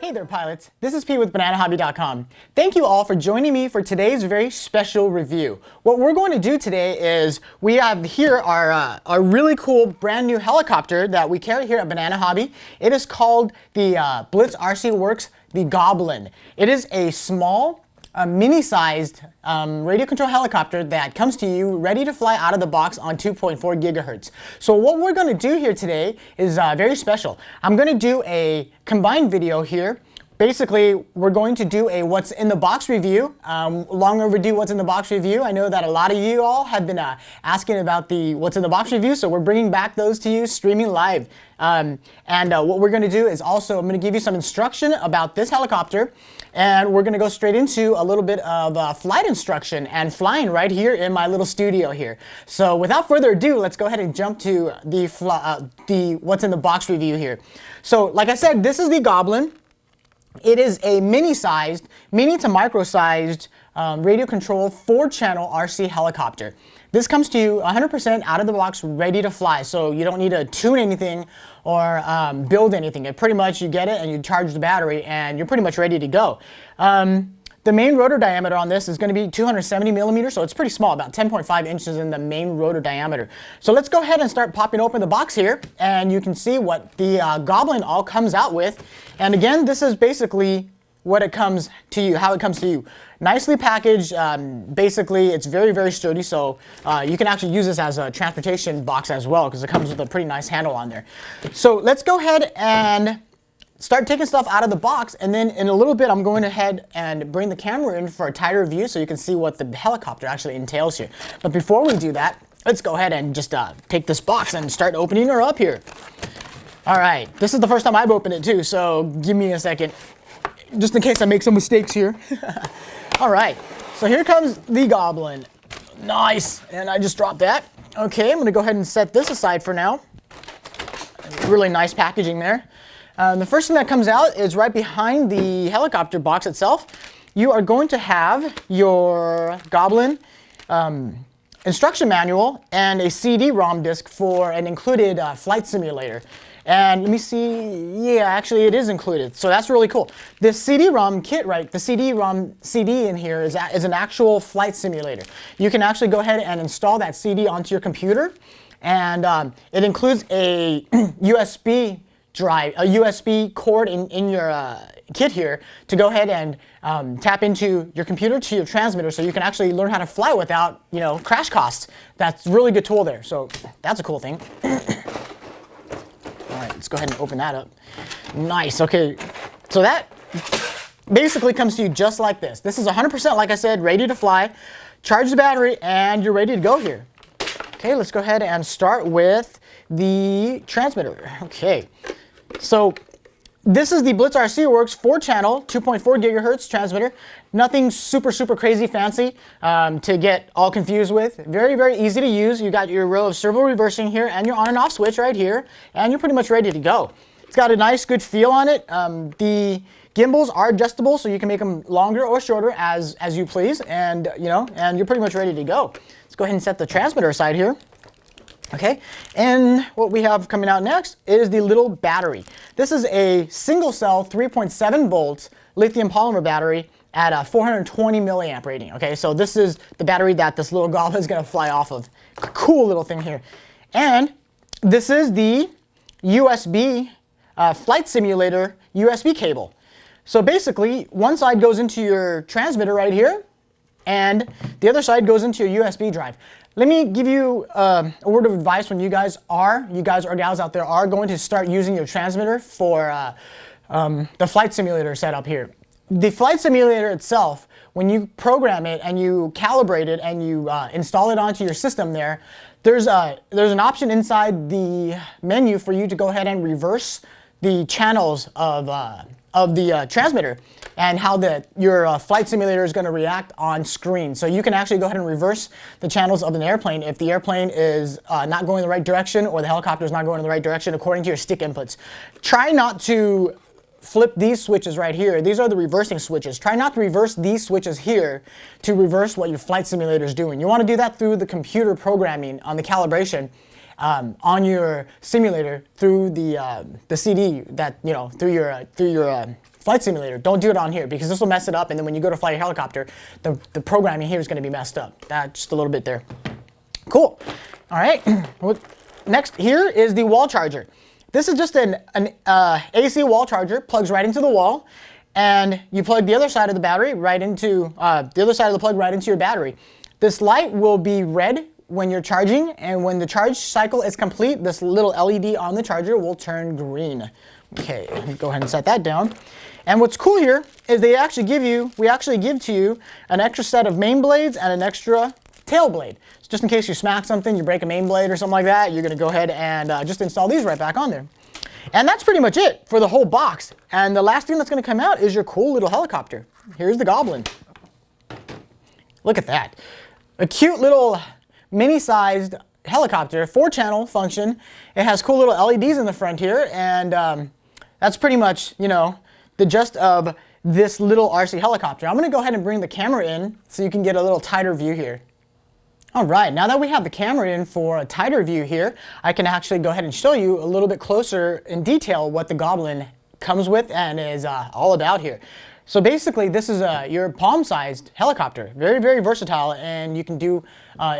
Hey there pilots, this is Pete with BananaHobby.com. Thank you all for joining me for today's very special review. What we're going to do today is we have here our really cool brand new helicopter that we carry here at Banana Hobby. It is called the BlitzRCworks, the Goblin. It is a small, mini-sized radio control helicopter that comes to you ready to fly out of the box on 2.4 gigahertz. So what we're going to do here today is very special. I'm going to do a combined video here. Basically, we're going to do a what's in the box review, long overdue what's in the box review. I know that a lot of you all have been asking about the what's in the box review, so we're bringing back those to you streaming live. What we're going to do is also, I'm going to give you some instruction about this helicopter, and we're going to go straight into a little bit of flight instruction and flying right here in my little studio here. So without further ado, let's go ahead and jump to the what's in the box review here. So like I said, this is the Goblin. It is a mini to micro-sized radio control 4-channel RC helicopter. This comes to you 100% out of the box, ready to fly. So you don't need to tune anything or build anything. Pretty much you get it and you charge the battery and you're pretty much ready to go. The main rotor diameter on this is going to be 270 millimeters, so it's pretty small, about 10.5 inches in the main rotor diameter. So let's go ahead and start popping open the box here, and you can see what the Goblin all comes out with. And again, this is basically what it comes to you, how it comes to you. Nicely packaged. Basically, it's very, very sturdy, so you can actually use this as a transportation box as well, because it comes with a pretty nice handle on there. So let's go ahead and start taking stuff out of the box, and then in a little bit I'm going ahead and bring the camera in for a tighter view so you can see what the helicopter actually entails here. But before we do that, let's go ahead and just take this box and start opening her up here. All right, this is the first time I've opened it too, so give me a second, just in case I make some mistakes here. All right, so here comes the Goblin. Nice, and I just dropped that. Okay, I'm gonna go ahead and set this aside for now. Really nice packaging there. The first thing that comes out is right behind the helicopter box itself. You are going to have your Goblin instruction manual and a CD-ROM disc for an included flight simulator. And let me see, yeah, actually it is included, so that's really cool. This CD-ROM kit, right, the CD-ROM CD in here is an actual flight simulator. You can actually go ahead and install that CD onto your computer, and it includes a USB drive, a USB cord in your kit here to go ahead and tap into your computer to your transmitter, so you can actually learn how to fly without, you know, crash costs. That's a really good tool there, so that's a cool thing. All right, let's go ahead and open that up. Nice, okay, so that basically comes to you just like this. This is 100%, like I said, ready to fly. Charge the battery and you're ready to go here. Okay, let's go ahead and start with the transmitter. Okay. So this is the BlitzRCworks 4-channel, 2.4 gigahertz transmitter. Nothing super crazy fancy to get all confused with. Very, very easy to use. You got your row of servo reversing here and your on and off switch right here, and you're pretty much ready to go. It's got a nice, good feel on it. The gimbals are adjustable, so you can make them longer or shorter as you please, and and you're pretty much ready to go. Let's go ahead and set the transmitter aside here. Okay, and what we have coming out next is the little battery. This is a single cell 3.7 volts lithium polymer battery at a 420 milliamp rating. Okay, so this is the battery that this little Goblin is going to fly off of. Cool little thing here. And this is the USB flight simulator USB cable. So basically, one side goes into your transmitter right here, and the other side goes into your USB drive. Let me give you a word of advice when you guys or gals out there are going to start using your transmitter for the flight simulator setup here. The flight simulator itself, when you program it and you calibrate it and you install it onto your system there's an option inside the menu for you to go ahead and reverse the channels of the transmitter and how your flight simulator is going to react on screen. So you can actually go ahead and reverse the channels of an airplane if the airplane is not going in the right direction or the helicopter is not going in the right direction according to your stick inputs. Try not to flip these switches right here. These are the reversing switches. Try not to reverse these switches here to reverse what your flight simulator is doing. You want to do that through the computer programming on the calibration on your simulator through the CD that through your flight simulator. Don't do it on here because this will mess it up, and then when you go to fly your helicopter, the programming here is going to be messed up. Just a little bit there. Cool. All right. Next here is the wall charger. This is just an AC wall charger, plugs right into the wall, and you plug the other side of the battery right into the other side of the plug right into your battery. This light will be red when you're charging, and when the charge cycle is complete, this little LED on the charger will turn green. Okay, go ahead and set that down. And what's cool here is we actually give to you an extra set of main blades and an extra tail blade. So just in case you smack something, you break a main blade or something like that, you're gonna go ahead and just install these right back on there. And that's pretty much it for the whole box. And the last thing that's gonna come out is your cool little helicopter. Here's the Goblin. Look at that. A cute little mini-sized helicopter, 4-channel function. It has cool little LEDs in the front here, and that's pretty much, you know, the gist of this little RC helicopter. I'm gonna go ahead and bring the camera in so you can get a little tighter view here. All right, now that we have the camera in for a tighter view here, I can actually go ahead and show you a little bit closer in detail what the Goblin comes with and is all about here. So basically, this is your palm-sized helicopter. Very, very versatile, and you can do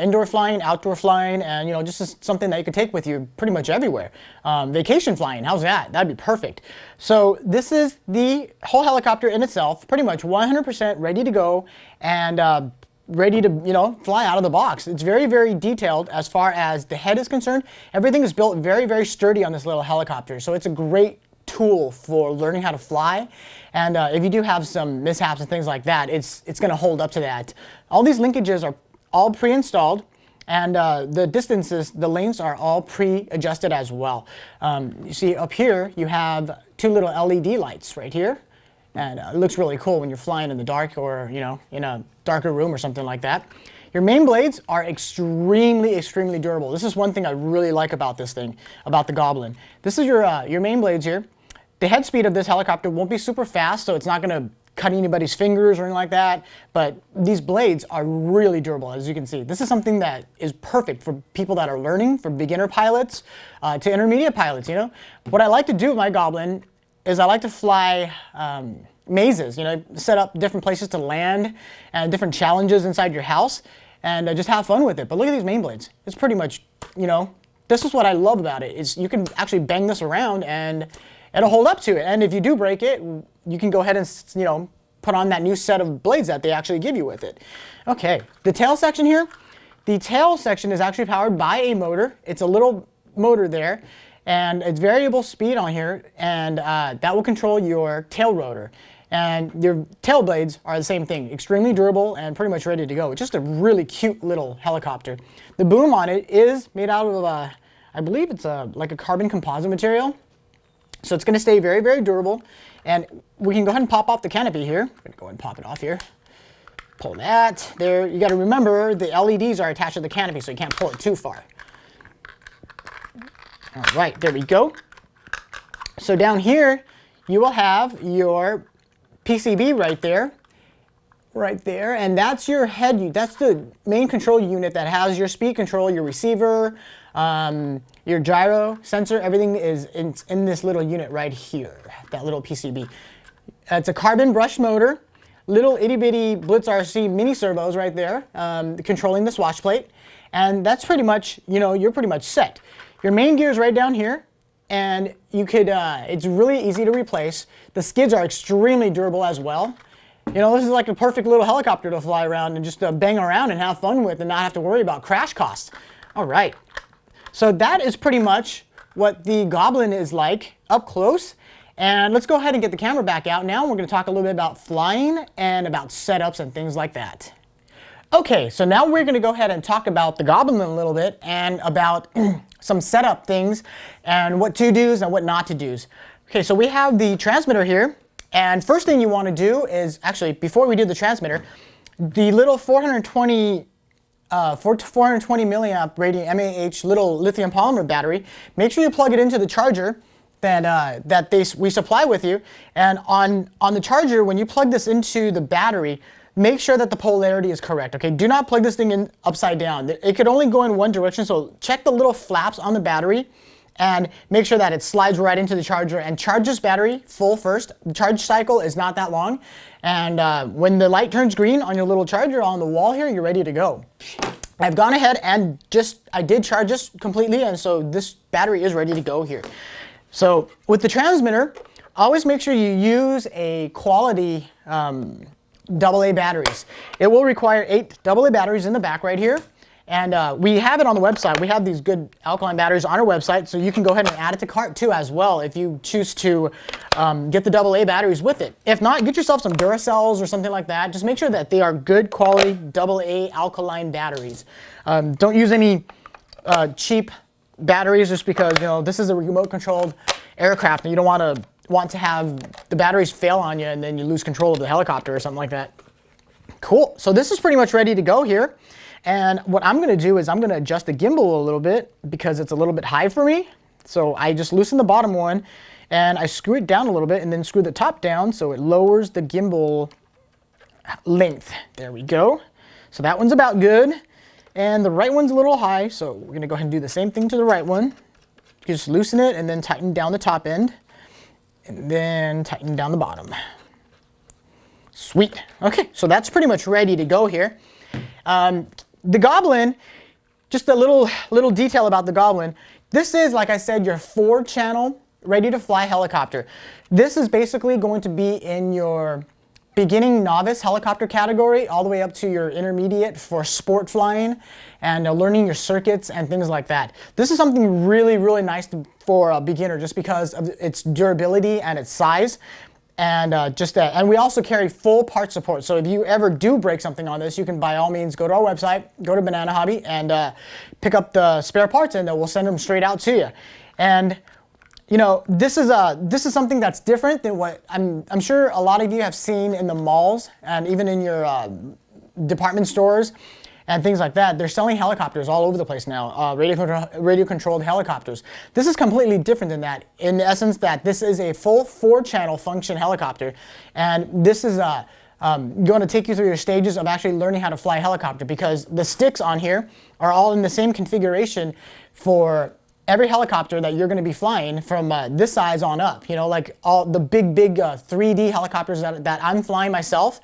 indoor flying, outdoor flying, and you know, just something that you can take with you pretty much everywhere. Vacation flying, how's that? That'd be perfect. So this is the whole helicopter in itself, pretty much 100% ready to go, and ready to, you know, fly out of the box. It's very, very detailed as far as the head is concerned. Everything is built very, very sturdy on this little helicopter, so it's a great tool for learning how to fly. And if you do have some mishaps and things like that, it's going to hold up to that. All these linkages are all pre-installed, and the distances, the lengths are all pre-adjusted as well. You see up here, you have 2 little LED lights right here. And it looks really cool when you're flying in the dark, or, you know, in a darker room or something like that. Your main blades are extremely, extremely durable. This is one thing I really like about this thing, about the Goblin. This is your main blades here. The head speed of this helicopter won't be super fast, so it's not going to cut anybody's fingers or anything like that, but these blades are really durable, as you can see. This is something that is perfect for people that are learning, for beginner pilots to intermediate pilots, you know. What I like to do with my Goblin is I like to fly mazes, you know, set up different places to land and different challenges inside your house, and just have fun with it. But look at these main blades. It's pretty much, you know, this is what I love about it, is you can actually bang this around and it'll hold up to it. And if you do break it, you can go ahead and, you know, put on that new set of blades that they actually give you with it. Okay, the tail section here. The tail section is actually powered by a motor. It's a little motor there, and it's variable speed on here, and that will control your tail rotor. And your tail blades are the same thing, extremely durable and pretty much ready to go. It's just a really cute little helicopter. The boom on it is made out of, I believe it's like a carbon composite material. So it's going to stay very, very durable. And we can go ahead and pop off the canopy here. I'm going to go ahead and pop it off here. Pull that. There, you got to remember the LEDs are attached to the canopy, so you can't pull it too far. All right, there we go. So down here, you will have your PCB right there. Right there, and that's your head unit. That's the main control unit that has your speed control, your receiver, your gyro sensor. Everything is in this little unit right here, that little PCB. It's a carbon brush motor, little itty bitty BlitzRC mini servos right there, controlling the swatch plate, and that's pretty much, you know, you're pretty much set. Your main gear is right down here, and you could, it's really easy to replace. The skids are extremely durable as well. You know, this is like a perfect little helicopter to fly around and just bang around and have fun with and not have to worry about crash costs. All right, so that is pretty much what the Goblin is like up close. And let's go ahead and get the camera back out now. We're going to talk a little bit about flying and about setups and things like that. Okay, so now we're going to go ahead and talk about the Goblin a little bit and about some setup things and what to-dos and what not to-dos. Okay, so we have the transmitter here. And first thing you want to do is, actually, before we do the transmitter, the little 420 milliamp radiant mAh little lithium polymer battery, make sure you plug it into the charger that we supply with you. And on the charger, when you plug this into the battery, make sure that the polarity is correct, okay? Do not plug this thing in upside down. It could only go in one direction, so check the little flaps on the battery and make sure that it slides right into the charger and charge this battery full first. The charge cycle is not that long. And when the light turns green on your little charger on the wall here, you're ready to go. I've gone ahead and I did charge this completely, and so this battery is ready to go here. So with the transmitter, always make sure you use a quality AA batteries. It will require 8 AA batteries in the back right here. And we have it on the website. We have these good alkaline batteries on our website, so you can go ahead and add it to cart too as well if you choose to get the AA batteries with it. If not, get yourself some Duracells or something like that. Just make sure that they are good quality AA alkaline batteries. Don't use any cheap batteries just because, you know, this is a remote controlled aircraft and you don't want to have the batteries fail on you and then you lose control of the helicopter or something like that. Cool. So this is pretty much ready to go here. And what I'm going to do is I'm going to adjust the gimbal a little bit because it's a little bit high for me. So I just loosen the bottom one and I screw it down a little bit and then screw the top down so it lowers the gimbal length. There we go. So that one's about good. And the right one's a little high, so we're going to go ahead and do the same thing to the right one. Just loosen it and then tighten down the top end. And then tighten down the bottom. Sweet. Okay, so that's pretty much ready to go here. The Goblin, just a little detail about the Goblin. This is, like I said, your 4-channel ready-to-fly helicopter. This is basically going to be in your beginning novice helicopter category all the way up to your intermediate for sport flying and learning your circuits and things like that. This is something really, really nice for a beginner just because of its durability and its size. And and we also carry full part support. So if you ever do break something on this, you can by all means go to our website, go to Banana Hobby, and pick up the spare parts, and we'll send them straight out to you. And you know, this is something that's different than what I'm sure a lot of you have seen in the malls and even in your department stores and things like that. They're selling helicopters all over the place now, radio-controlled helicopters. This is completely different than that, in the essence that this is a full 4-channel function helicopter, and this is going to take you through your stages of actually learning how to fly a helicopter, because the sticks on here are all in the same configuration for every helicopter that you're going to be flying from this size on up. You know, like all the big 3D helicopters that I'm flying myself.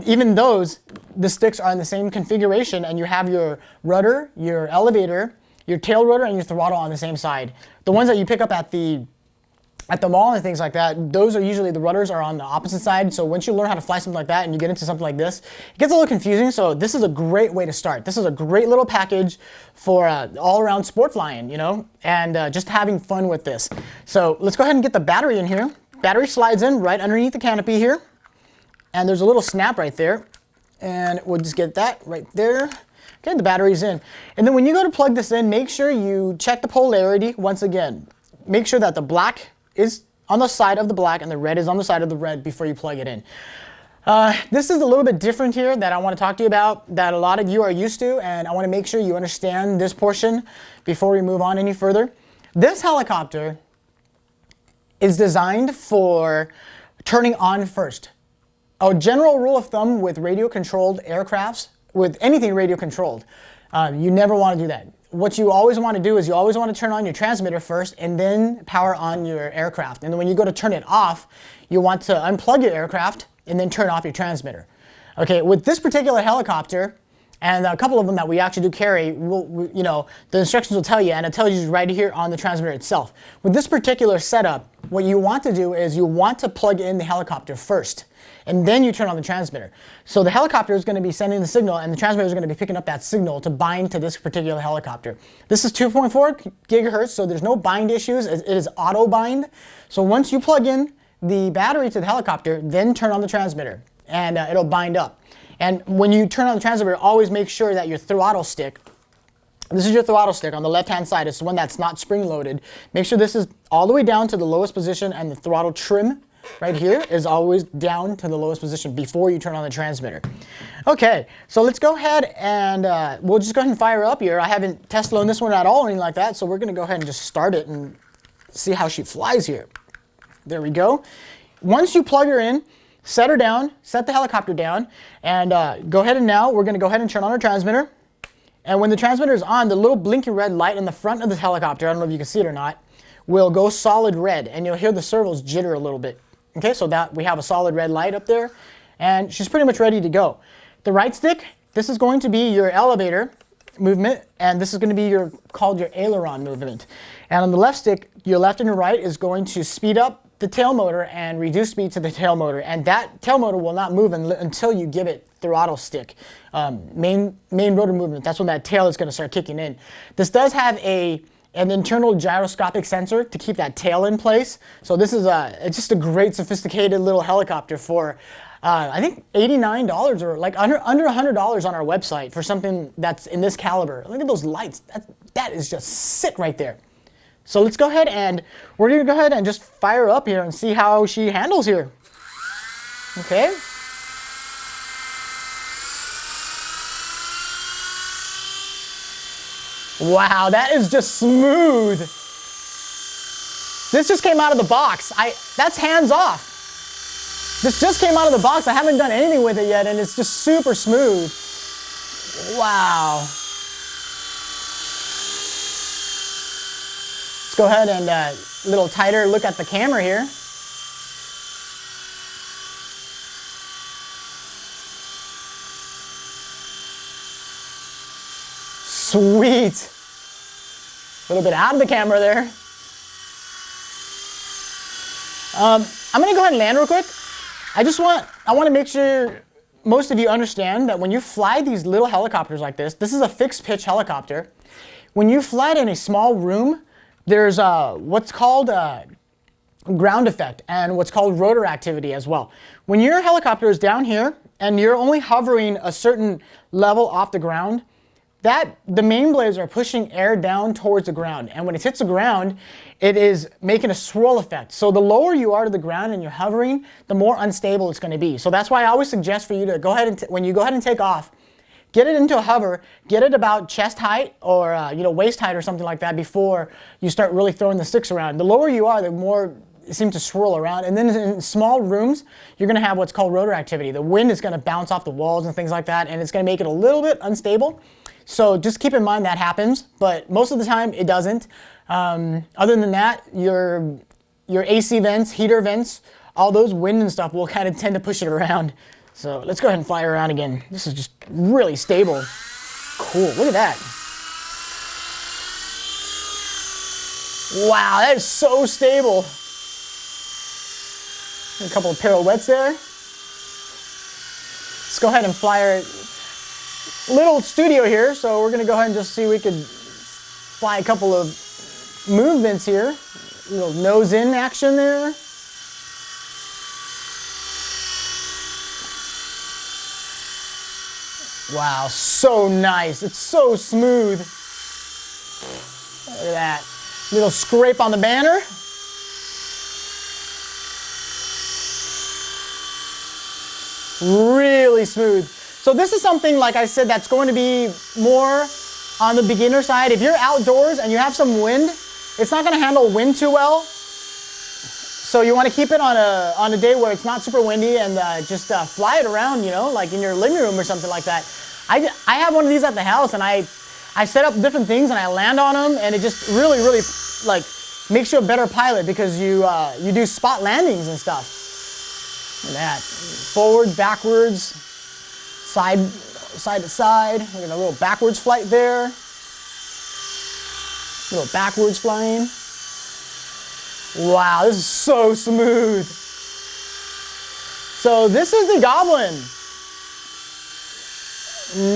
Even those, the sticks are in the same configuration, and you have your rudder, your elevator, your tail rotor, and your throttle on the same side. The ones that you pick up at the mall and things like that, those are usually, the rudders are on the opposite side. So once you learn how to fly something like that and you get into something like this, it gets a little confusing. So this is a great way to start. This is a great little package for all-around sport flying, you know, and just having fun with this. So let's go ahead and get the battery in here. Battery slides in right underneath the canopy here. And there's a little snap right there, and we'll just get that right there. Okay, the battery's in. And then when you go to plug this in, make sure you check the polarity once again. Make sure that the black is on the side of the black and the red is on the side of the red before you plug it in. This is a little bit different here that I want to talk to you about that a lot of you are used to, and I want to make sure you understand this portion before we move on any further. This helicopter is designed for turning on first. A general rule of thumb with radio-controlled aircrafts, with anything radio-controlled, you never want to do that. What you always want to do is you always want to turn on your transmitter first and then power on your aircraft. And then when you go to turn it off, you want to unplug your aircraft and then turn off your transmitter. Okay, with this particular helicopter, and a couple of them that we actually do carry, you know, the instructions will tell you, and it tells you right here on the transmitter itself. With this particular setup, what you want to do is you want to plug in the helicopter first, and then you turn on the transmitter. So the helicopter is going to be sending the signal, and the transmitter is going to be picking up that signal to bind to this particular helicopter. This is 2.4 gigahertz, so there's no bind issues. It is auto bind. So once you plug in the battery to the helicopter, then turn on the transmitter, and it'll bind up. And when you turn on the transmitter, always make sure that your throttle stick, this is your throttle stick on the left-hand side, it's the one that's not spring-loaded. Make sure this is all the way down to the lowest position, and the throttle trim right here is always down to the lowest position before you turn on the transmitter. Okay, so let's go ahead and we'll just go ahead and fire up here. I haven't test flown this one at all or anything like that, so we're going to go ahead and just start it and see how she flies here. There we go. Once you plug her in, set her down, set the helicopter down, and go ahead and now we're going to go ahead and turn on our transmitter. And when the transmitter is on, the little blinking red light in the front of the helicopter, I don't know if you can see it or not, will go solid red, and you'll hear the servos jitter a little bit. Okay, so that we have a solid red light up there, and she's pretty much ready to go. The right stick, this is going to be your elevator movement, and this is going to be called your aileron movement. And on the left stick, your left and your right is going to speed up the tail motor and reduce speed to the tail motor, and that tail motor will not move until you give it throttle stick. Main rotor movement, that's when that tail is going to start kicking in. This does have an internal gyroscopic sensor to keep that tail in place. So this is it's just a great sophisticated little helicopter for I think $89 or like under $100 on our website for something that's in this caliber. Look at those lights. That is just sick right there. So let's go ahead and we're going to go ahead and just fire up here and see how she handles here. Okay. Wow, that is just smooth. This just came out of the box. That's hands off. This just came out of the box. I haven't done anything with it yet, and it's just super smooth. Wow. Let's go ahead and a little tighter look at the camera here. Sweet. A little bit out of the camera there. I'm gonna go ahead and land real quick. I want to make sure most of you understand that when you fly these little helicopters like this is a fixed pitch helicopter. When you fly it in a small room, there's what's called ground effect and what's called rotor activity as well. When your helicopter is down here and you're only hovering a certain level off the ground, the main blades are pushing air down towards the ground, and when it hits the ground, it is making a swirl effect. So the lower you are to the ground and you're hovering, the more unstable it's going to be. So that's why I always suggest for you to go ahead and when you go ahead and take off, get it into a hover, get it about chest height or waist height or something like that before you start really throwing the sticks around. The lower you are, the more it seems to swirl around. And then in small rooms, you're going to have what's called rotor activity. The wind is going to bounce off the walls and things like that, and it's going to make it a little bit unstable. So just keep in mind that happens, but most of the time it doesn't. Other than that, your AC vents, heater vents, all those wind and stuff will kind of tend to push it around. So let's go ahead and fly around again. This is just really stable. Cool, look at that. Wow, that is so stable. A couple of pirouettes there. Let's go ahead and fly her. Little studio here, so we're gonna go ahead and just see if we could fly a couple of movements here. A little nose in action there. Wow, so nice. It's so smooth. Look at that. Little scrape on the banner. Really smooth. So this is something, like I said, that's going to be more on the beginner side. If you're outdoors and you have some wind, it's not going to handle wind too well. So you want to keep it on a day where it's not super windy and just fly it around, like in your living room or something like that. I have one of these at the house, and I set up different things and I land on them, and it just really like makes you a better pilot because you do spot landings and stuff. Look at that. Forward, backwards. Side to side. We're gonna a little backwards flight there. A little backwards flying. Wow, this is so smooth. So this is the Goblin.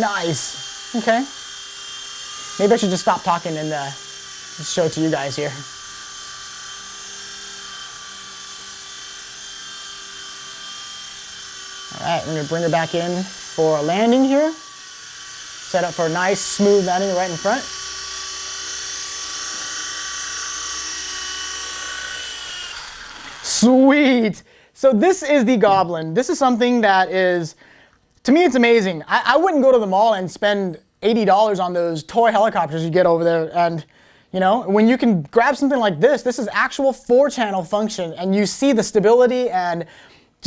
Nice. Okay. Maybe I should just stop talking and just show it to you guys here. All right, I'm gonna bring her back in for a landing here. Set up for a nice smooth landing right in front. Sweet. So this is the Goblin. This is something that is, to me, it's amazing. I wouldn't go to the mall and spend $80 on those toy helicopters you get over there. And when you can grab something like this is actual 4-channel function, and you see the stability and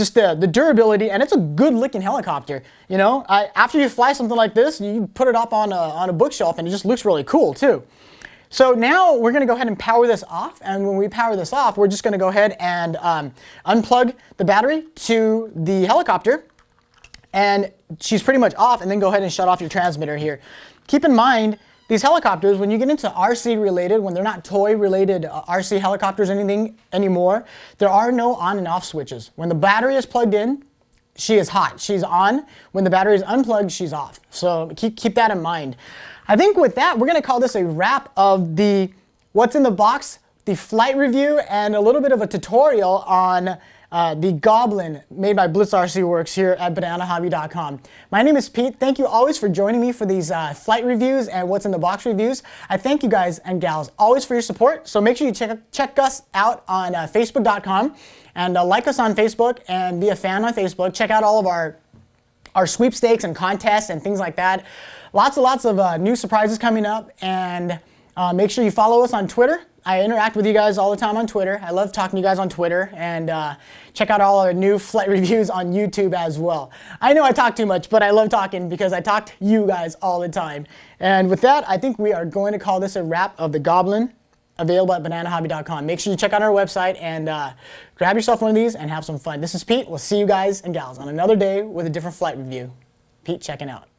just the durability, and it's a good looking helicopter. You know, after you fly something like this, you put it up on a bookshelf and it just looks really cool too. So now we're going to go ahead and power this off, and when we power this off, we're just going to go ahead and unplug the battery to the helicopter, and she's pretty much off, and then go ahead and shut off your transmitter here. Keep in mind, these helicopters, when you get into RC related, when they're not toy related RC helicopters anything anymore, there are no on and off switches. When the battery is plugged in, she is hot, she's on. When the battery is unplugged, she's off. So keep that in mind. I think with that, we're going to call this a wrap of the what's in the box, the flight review, and a little bit of a tutorial on the Goblin made by BlitzRCworks here at bananahobby.com. My name is Pete. Thank you always for joining me for these flight reviews and what's in the box reviews. I thank you guys and gals always for your support. So make sure you check us out on facebook.com and like us on Facebook and be a fan on Facebook. Check out all of our sweepstakes and contests and things like that. Lots of new surprises coming up, and make sure you follow us on Twitter. I interact with you guys all the time on Twitter. I love talking to you guys on Twitter, and check out all our new flight reviews on YouTube as well. I know I talk too much, but I love talking because I talk to you guys all the time. And with that, I think we are going to call this a wrap of the Goblin, available at bananahobby.com. Make sure you check out our website and grab yourself one of these and have some fun. This is Pete. We'll see you guys and gals on another day with a different flight review. Pete checking out.